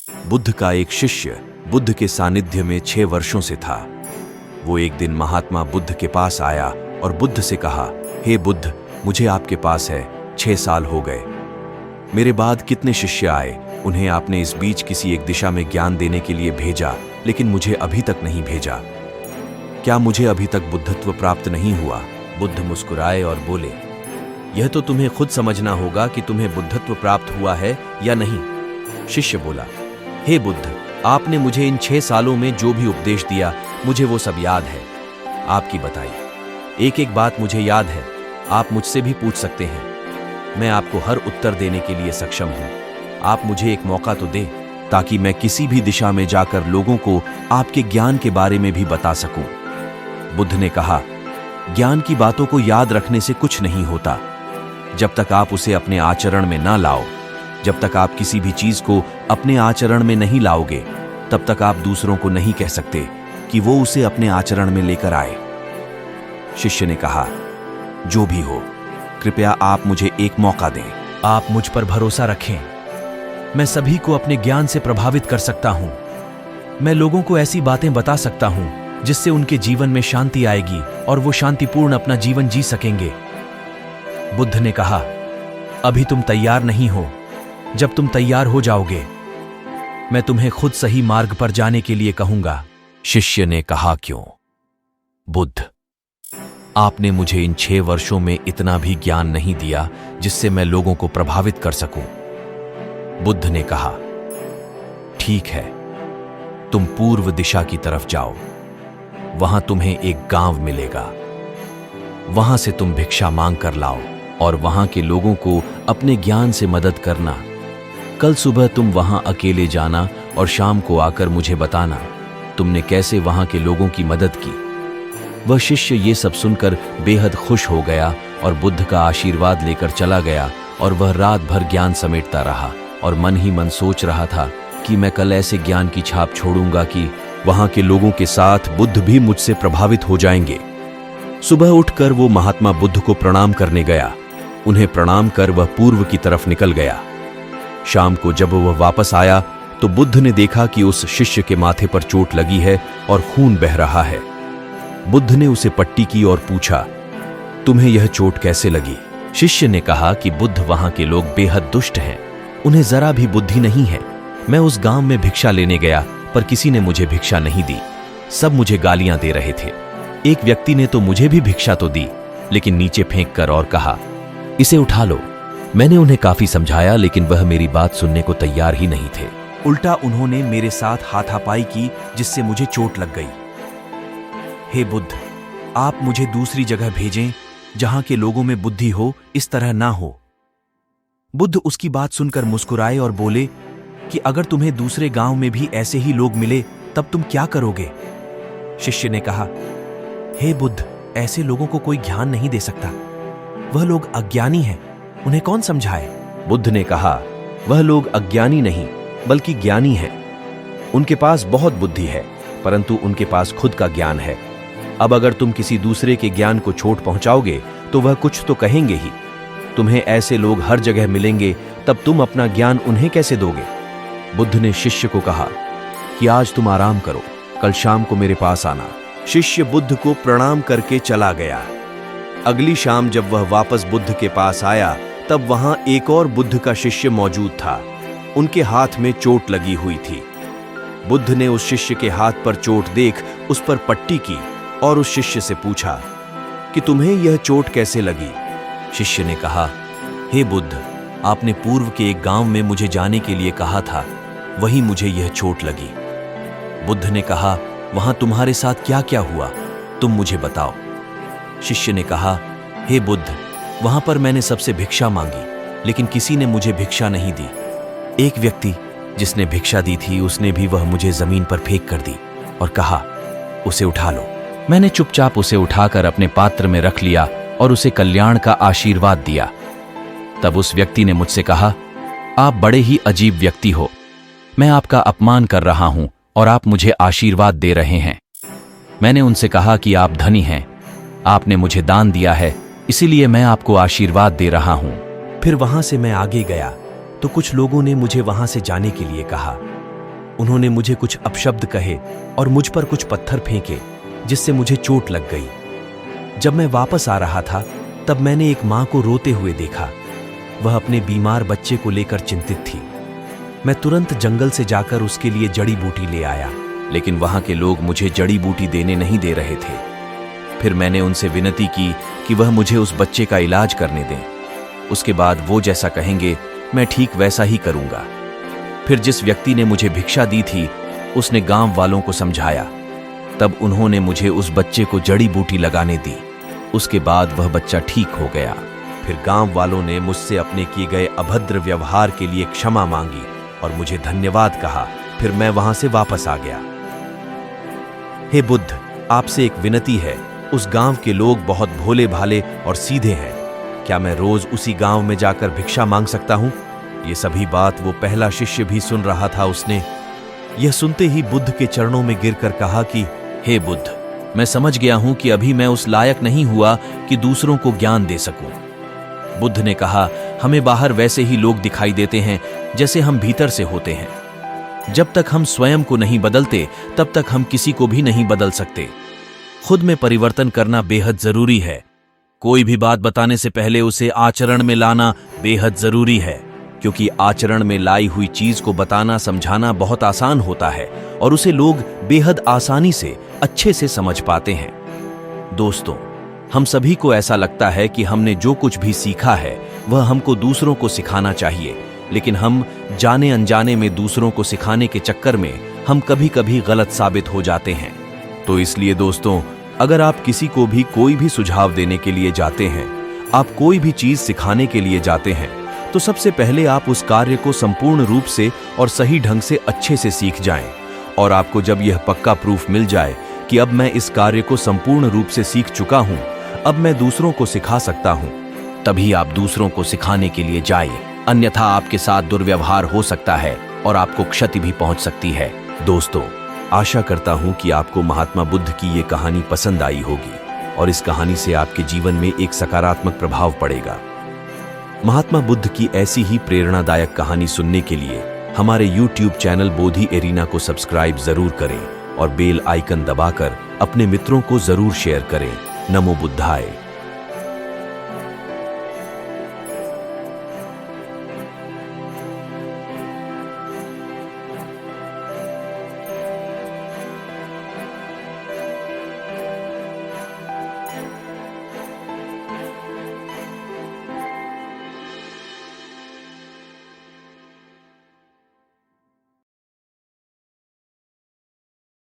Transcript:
बुद्ध का एक शिष्य बुद्ध के सानिध्य में 6 वर्षों से था। वो एक दिन महात्मा बुद्ध के पास आया और बुद्ध से कहा, हे बुद्ध, मुझे आपके पास है 6 साल हो गए। मेरे बाद कितने शिष्य आए, उन्हें आपने इस बीच किसी एक दिशा में ज्ञान देने के लिए भेजा, लेकिन मुझे अभी तक नहीं भेजा। क्या मुझे अभी तक बुद्धत्व प्राप्त नहीं हुआ? बुद्ध मुस्कुराए और बोले, यह तो तुम्हें खुद समझना होगा कि तुम्हें बुद्धत्व प्राप्त हुआ है या नहीं। शिष्य बोला, हे बुद्ध, आपने मुझे इन 6 सालों में जो भी उपदेश दिया, मुझे वो सब याद है। आपकी बताइए। एक एक बात मुझे याद है, आप मुझसे भी पूछ सकते हैं। मैं आपको हर उत्तर देने के लिए सक्षम हूं। आप मुझे एक मौका तो दें, ताकि मैं किसी भी दिशा में जाकर लोगों को आपके ज्ञान के बारे में भी बता सकूं। बुद्ध ने कहा, ज्ञान की बातों को याद रखने से कुछ नहीं होता। जब तक आप उसे अपने आचरण में ना लाओ, जब तक आप किसी भी चीज को अपने आचरण में नहीं लाओगे, तब तक आप दूसरों को नहीं कह सकते कि वो उसे अपने आचरण में लेकर आए। शिष्य ने कहा, जो भी हो, कृपया आप मुझे एक मौका दें। आप मुझ पर भरोसा रखें। मैं सभी को अपने ज्ञान से प्रभावित कर सकता हूं। मैं लोगों को ऐसी बातें बता सकता हूं जिससे उनके जीवन में शांति आएगी और वो शांतिपूर्ण अपना जीवन जी सकेंगे। बुद्ध ने कहा, अभी तुम तैयार नहीं हो। जब तुम तैयार हो जाओगे, मैं तुम्हें खुद सही मार्ग पर जाने के लिए कहूंगा। शिष्य ने कहा, क्यों? बुद्ध, आपने मुझे इन 6 वर्षों में इतना भी ज्ञान नहीं दिया जिससे मैं लोगों को प्रभावित कर सकूं। बुद्ध ने कहा, ठीक है, तुम पूर्व दिशा की तरफ जाओ। वहां तुम्हें एक गांव मिलेगा। वहां से तुम भिक्षा मांग कर लाओ और वहां के लोगों को अपने ज्ञान से मदद करना। कल सुबह तुम वहां अकेले जाना और शाम को आकर मुझे बताना तुमने कैसे वहां के लोगों की मदद की। वह शिष्य ये सब सुनकर बेहद खुश हो गया और बुद्ध का आशीर्वाद लेकर चला गया और वह रात भर ज्ञान समेटता रहा और मन ही मन सोच रहा था कि मैं कल ऐसे ज्ञान की छाप छोड़ूंगा कि वहां के लोगों के साथ बुद्ध भी मुझसे प्रभावित हो जाएंगे। सुबह उठकर वो महात्मा बुद्ध को प्रणाम करने गया। उन्हें प्रणाम कर वह पूर्व की तरफ निकल गया। शाम को जब वह वापस आया तो बुद्ध ने देखा कि उस शिष्य के माथे पर चोट लगी है और खून बह रहा है। बुद्ध ने उसे पट्टी की और पूछा, तुम्हें यह चोट कैसे लगी? शिष्य ने कहा कि बुद्ध, वहां के लोग बेहद दुष्ट हैं। उन्हें जरा भी बुद्धि नहीं है। मैं उस गांव में भिक्षा लेने गया, पर किसी ने मुझे भिक्षा नहीं दी। सब मुझे गालियां दे रहे थे। एक व्यक्ति ने तो मुझे भी भिक्षा तो दी, लेकिन नीचे फेंक कर और कहा, इसे उठा लो। मैंने उन्हें काफी समझाया, लेकिन वह मेरी बात सुनने को तैयार ही नहीं थे। उल्टा उन्होंने मेरे साथ हाथापाई की, जिससे मुझे चोट लग गई। हे बुद्ध, आप मुझे दूसरी जगह भेजें जहां के लोगों में बुद्धि हो, इस तरह ना हो। बुद्ध उसकी बात सुनकर मुस्कुराए और बोले कि अगर तुम्हें दूसरे गांव में भी ऐसे ही लोग मिले, तब तुम क्या करोगे? शिष्य ने कहा, हे बुद्ध, ऐसे लोगों को कोई ज्ञान नहीं दे सकता। वह लोग अज्ञानी हैं, उन्हें कौन समझाए? बुद्ध ने कहा, वह लोग अज्ञानी नहीं बल्कि ज्ञानी हैं। उनके पास बहुत बुद्धि है, परंतु उनके पास खुद का ज्ञान है। अब अगर तुम किसी दूसरे के ज्ञान को चोट पहुंचाओगे तो वह कुछ तो कहेंगे ही। तुम्हें ऐसे लोग हर जगह मिलेंगे, तब तुम अपना ज्ञान उन्हें कैसे दोगे? बुद्ध ने शिष्य को कहा कि आज तुम आराम करो, कल शाम को मेरे पास आना। शिष्य बुद्ध को प्रणाम करके चला गया। अगली शाम जब वह वापस बुद्ध के पास आया, तब वहां एक और बुद्ध का शिष्य मौजूद था। उनके हाथ में चोट लगी हुई थी। बुद्ध ने उस शिष्य के हाथ पर चोट देख उस पर पट्टी की और उस शिष्य से पूछा कि तुम्हें यह चोट कैसे लगी? शिष्य ने कहा, हे बुद्ध, आपने पूर्व के एक गांव में मुझे जाने के लिए कहा था, वहीं मुझे यह चोट लगी। बुद्ध ने कहा, वहां तुम्हारे साथ क्या क्या हुआ, तुम मुझे बताओ। शिष्य ने कहा, हे बुद्ध, वहां पर मैंने सबसे भिक्षा मांगी, लेकिन किसी ने मुझे भिक्षा नहीं दी। एक व्यक्ति जिसने भिक्षा दी थी, उसने भी वह मुझे जमीन पर फेंक कर दी और कहा, उसे उठा लो। मैंने चुपचाप उसे उठाकर अपने पात्र में रख लिया और उसे कल्याण का आशीर्वाद दिया। तब उस व्यक्ति ने मुझसे कहा, आप बड़े ही अजीब व्यक्ति हो। मैं आपका अपमान कर रहा हूं और आप मुझे आशीर्वाद दे रहे हैं। मैंने उनसे कहा कि आप धनी हैं, आपने मुझे दान दिया है, इसीलिए मैं आपको आशीर्वाद दे रहा हूं। फिर वहां से मैं आगे गया तो कुछ लोगों ने मुझे वहां से जाने के लिए कहा। उन्होंने मुझे कुछ अपशब्द कहे और मुझ पर कुछ पत्थर फेंके, जिससे मुझे चोट लग गई। जब मैं वापस आ रहा था तब मैंने एक मां को रोते हुए देखा। वह अपने बीमार बच्चे को लेकर चिंतित थी। मैं तुरंत जंगल से जाकर उसके लिए जड़ी बूटी ले आया, लेकिन वहां के लोग मुझे जड़ी बूटी देने नहीं दे रहे थे। फिर मैंने उनसे विनती की कि वह मुझे उस बच्चे का इलाज करने दें। उसके बाद वो जैसा कहेंगे मैं ठीक वैसा ही करूंगा। फिर जिस व्यक्ति ने मुझे भिक्षा दी थी उसने गांव वालों को समझाया। तब उन्होंने मुझे उस बच्चे को जड़ी बूटी लगाने दी। उसके बाद वह बच्चा ठीक हो गया। फिर गांव वालों ने मुझसे अपने किए गए अभद्र व्यवहार के लिए क्षमा मांगी और मुझे धन्यवाद कहा। फिर मैं वहां से वापस आ गया। हे बुद्ध, आपसे एक विनती है। उस गांव के लोग बहुत भोले भाले और सीधे हैं। क्या मैं रोज उसी गांव में जाकर भिक्षा मांग सकता हूं? ये सभी बात वो पहला शिष्य भी सुन रहा था। उसने यह सुनते ही बुद्ध के चरणों में गिरकर कहा कि हे बुद्ध, मैं समझ गया हूं कि अभी मैं उस लायक नहीं हुआ कि दूसरों को ज्ञान दे सकूं। बुद्ध ने कहा, हमें बाहर वैसे ही लोग दिखाई देते हैं जैसे हम भीतर से होते हैं। जब तक हम स्वयं को नहीं बदलते तब तक हम किसी को भी नहीं बदल सकते। खुद में परिवर्तन करना बेहद जरूरी है। कोई भी बात बताने से पहले उसे आचरण में लाना बेहद जरूरी है, क्योंकि आचरण में लाई हुई चीज को बताना समझाना बहुत आसान होता है और उसे लोग बेहद आसानी से अच्छे से समझ पाते हैं। दोस्तों, हम सभी को ऐसा लगता है कि हमने जो कुछ भी सीखा है वह हमको दूसरों को सिखाना चाहिए, लेकिन हम जाने अनजाने में दूसरों को सिखाने के चक्कर में हम कभी कभी गलत साबित हो जाते हैं। तो इसलिए दोस्तों, अगर आप किसी को भी कोई भी सुझाव देने के लिए जाते हैं, आप कोई भी चीज सिखाने के लिए जाते हैं, तो सबसे पहले आप उस कार्य को संपूर्ण रूप से और सही ढंग से अच्छे से सीख जाएं। और आपको जब यह पक्का प्रूफ मिल जाए कि अब मैं इस कार्य को संपूर्ण रूप से सीख चुका हूं, अब मैं दूसरों को सिखा सकता हूं, तभी आप दूसरों को सिखाने के लिए जाइए। अन्यथा आपके साथ दुर्व्यवहार हो सकता है और आपको क्षति भी पहुंच सकती है। दोस्तों, आशा करता हूं कि आपको महात्मा बुद्ध की ये कहानी पसंद आई होगी और इस कहानी से आपके जीवन में एक सकारात्मक प्रभाव पड़ेगा। महात्मा बुद्ध की ऐसी ही प्रेरणादायक कहानी सुनने के लिए हमारे YouTube चैनल बोधि एरिना को सब्सक्राइब जरूर करें और बेल आइकन दबाकर अपने मित्रों को जरूर शेयर करें। नमो बुद्धाय।